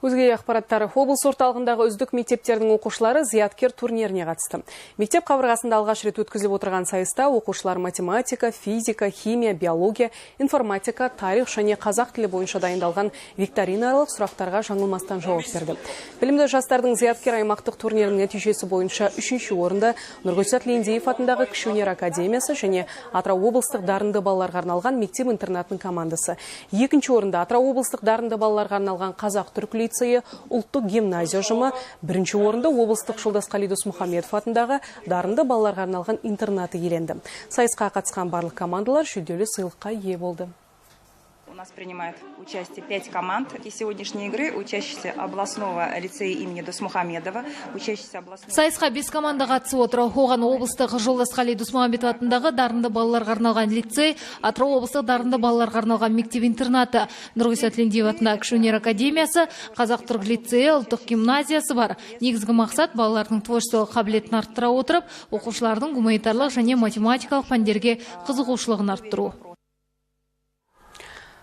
Өзге ақпараттары облыс орталығындағы үздік мектептердің оқушылары зияткер турниріне қатысты. Мектеп қабырғасында алғаш рет өткізіліп отырған сайыста оқушылар математика, физика, химия, биология, информатика, тарих және қазақ тілі бойынша дайындалған викториналық сұрақтарға жаңылмастан жауап берді. Білімді жастардың зияткер аймақтық турнирінің нәтижесі бойынша 3-ші орында Нұрғисат Лендеев атындағы Кіші өнер академиясы және Атырау облыстық дарынды балаларға арналған мектеп-интернатының командасы. 2-ші орында Атырау облыстық дарынды балаларға арналған Қазақ-түрік лицейі ұлттық гимназия ұжымы, 1-ші орында облыстық Жолдасқали Досмұхамедов атындағы дарынды балаларға арналған интернаты иеленді. Сайысқа қатысқан барлық командалар жүлделі сыйлыққа ие болды. У нас принимает участие 5 команд. И сегодняшней игры учащиеся областного лицея имени Досмухамедова, учащиеся областного... Сайысқа 5 команда қатысып отыр. Оған облыстық Жолдасқали Досмухамедов атындағы дарынды балаларға арналған лицей, Атырау облыстық дарынды балаларға арналған мектеп-интернаты, Нұрғисат Лендеев атындағы Кіші өнер академиясы, Қазақ-түрік лицейі, ұлттық гимназиясы бар. Негізгі мақсат балалардың творчестволық қабілетін арттыра отырып, оқушылардың гуманитарлық және математикалық пәндерге қызығушылығын арттыру.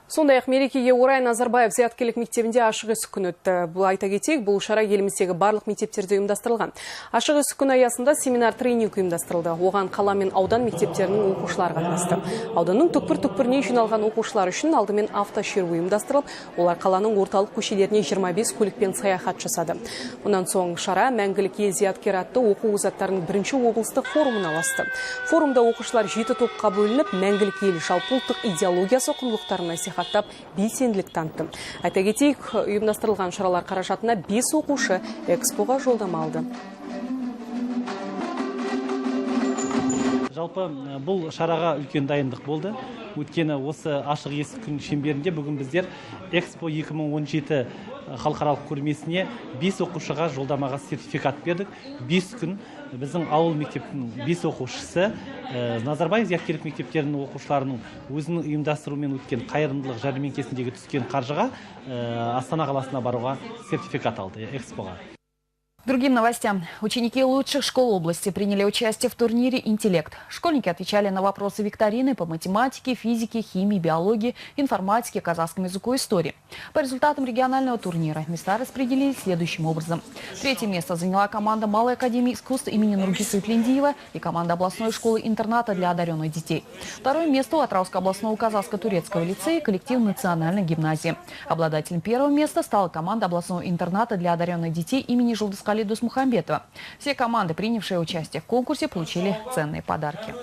Сондай-ақ мерекеге орай Назарбаев зияткерлік мектебінде ашық есік күні өтті. Бұл айта кетейік, бұл шара еліміздегі барлық мектептерде ұйымдастырылған. Ашық есік күні аясында семинар-тренинг ұйымдастырылды. Оған қала мен аудан мектептерінің оқушылары қатысты. Ауданның түкпір-түкпіріне жиналған оқушылар үшін алдымен автошеру ұйымдастырылып, олар қаланың орталық көшелеріне 25 көлікпен саяхат жасады. Мұнан соң шара мәңгілік ел зияткер атты оқу озаттарының 1-ші облыстық форумына ұласты. Форумда оқушылар 7 топқа бөлініп, мәңгілік ел жалпыұлттық идеологиясы құндылықтарын насихаттап белсенділік танытты. Айта кетейік, ұйымдастырылған шаралар қаражатына 5 оқушы экспоға жолдама алды. Жалпы бұл шараға үлкен дайындық болды. Өткені осы ашық есік күн шеңберінде бүгін біздер Экспо 2017 халықаралық көрмесіне 5 оқушыға жолдамаға сертификат бердік. 5 күн біздің ауыл мектептің 5 оқушысы Назарбаев зияткерлік мектептерінің оқушыларының өзінің ұйымдастыруымен өткен қайырымдылық жәрмеңкесіндегі түскен қаржыға Астана қаласына баруға сертификат алды Экспоға. Другим новостям. Ученики лучших школ области приняли участие в турнире «Интеллект». Школьники отвечали на вопросы викторины по математике, физике, химии, биологии, информатике, казахскому языку и истории. По результатам регионального турнира места распределились следующим образом. 3-е место заняла команда Малой академии искусств имени Нургисата Лендиева и команда областной школы-интерната для одаренных детей. 2-е место у Атырауского областного казахско-турецкого лицея и коллектив национальной гимназии. Обладателем 1-го места стала команда областного интерната для одаренных детей имени Жолдасқали Досмухамедова. Все команды, принявшие участие в конкурсе, получили ценные подарки.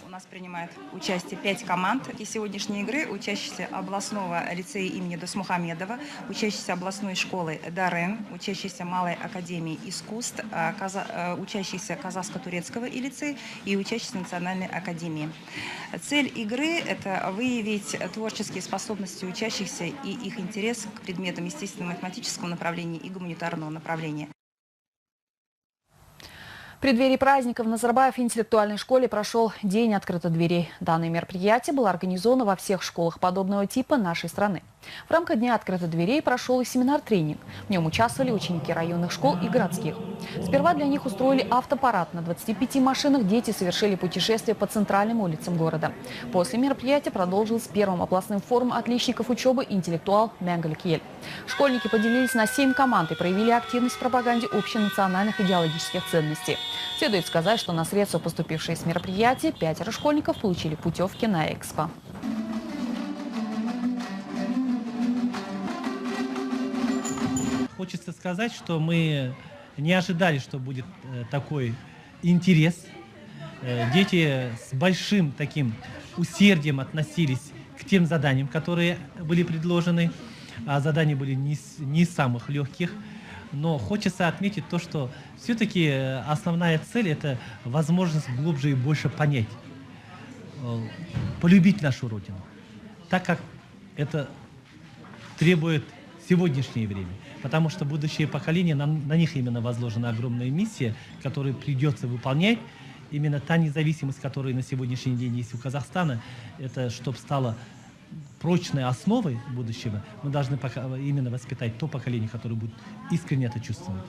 У нас принимает участие 5 команд. И сегодняшней игры учащиеся областного лицея имени Досмухамедова, учащиеся областной школы Дарен, учащиеся Малой академии искусств, учащиеся Казахско-турецкого лицея и учащиеся Национальной академии. Цель игры – это выявить творческие способности учащихся и их интерес к предметам естественно-математического направления и гуманитарного направления. В преддверии праздника в Назарбаев интеллектуальной школе прошел День открытых дверей. Данное мероприятие было организовано во всех школах подобного типа нашей страны. В рамках Дня открытых дверей прошел и семинар-тренинг. В нем участвовали ученики районных школ и городских. Сперва для них устроили автопарад. На 25 машинах дети совершили путешествие по центральным улицам города. После мероприятия продолжилось 1-м областным форумом отличников учебы «Интеллектуал Мәңгілік ел». Школьники поделились на 7 команд и проявили активность в пропаганде общенациональных идеологических ценностей. Следует сказать, что на средства, поступившие с мероприятия, 5 школьников получили путевки на Экспо. Хочется сказать, что мы не ожидали, что будет такой интерес. Дети с большим таким усердием относились к тем заданиям, которые были предложены. А задания были не из самых легких. Но хочется отметить то, что все-таки основная цель – это возможность глубже и больше понять, полюбить нашу Родину, так как это требует сегодняшнее время. Потому что будущее поколение, на них именно возложена огромная миссия, которую придется выполнять. Именно та независимость, которая на сегодняшний день есть у Казахстана, это чтобы стало прочной основой будущего, мы должны именно воспитать то поколение, которое будет искренне это чувствовать.